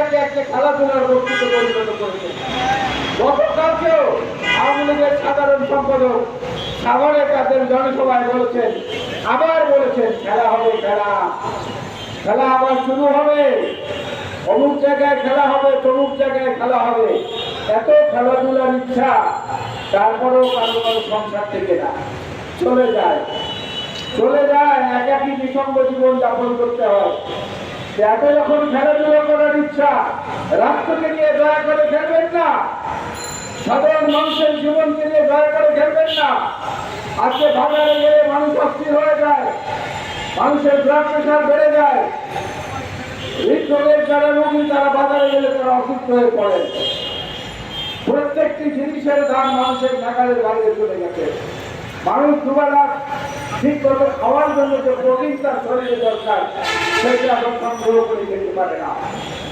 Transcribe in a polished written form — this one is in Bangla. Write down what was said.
খেলাটাকে একটা খেলাধুলার বস্তুতে পরিণত করেছে। গতকালকেও আওয়ামী লীগের সাধারণ সম্পাদক সাভারে তাদের জনসভায় বলেছেন, আবার বলেছেন খেলা হবে, খেলা খেলা আবার শুরু হবে, অমুক জায়গায় খেলা হবে, তমুক জায়গায় খেলা হবে। এত খেলাধুলার ইচ্ছা, তারপরেও কারো কারো সংসার থেকে না চলে যায়, একাকী নিঃসঙ্গ জীবন যাপন করতে হয়। এত যখন খেলাধুলা করার ইচ্ছা, রাষ্ট্রকে নিয়ে দয়া করে খেলবেন না, সাধারণ মানুষের জীবনকে নিয়ে দয়া করে খেলবেন না। আজকে বাজারে গেলে মানুষ অস্থির হয়ে যায়, মানুষের ব্লাড প্রেশার বেড়ে যায়, হৃদরোগের যারা রোগী তারা বাজারে গেলে তারা অসুস্থ হয়ে পড়ে। প্রত্যেকটি জিনিসের দাম মানুষের নাগালের বাইরে চলে গেছে। মানুষ দুবেলা ঠিক করে খাওয়ার জন্য যে প্রোটিন তার শরীরে দরকার, সেটা এখন সংগ্রহ করে খেতে পারে না।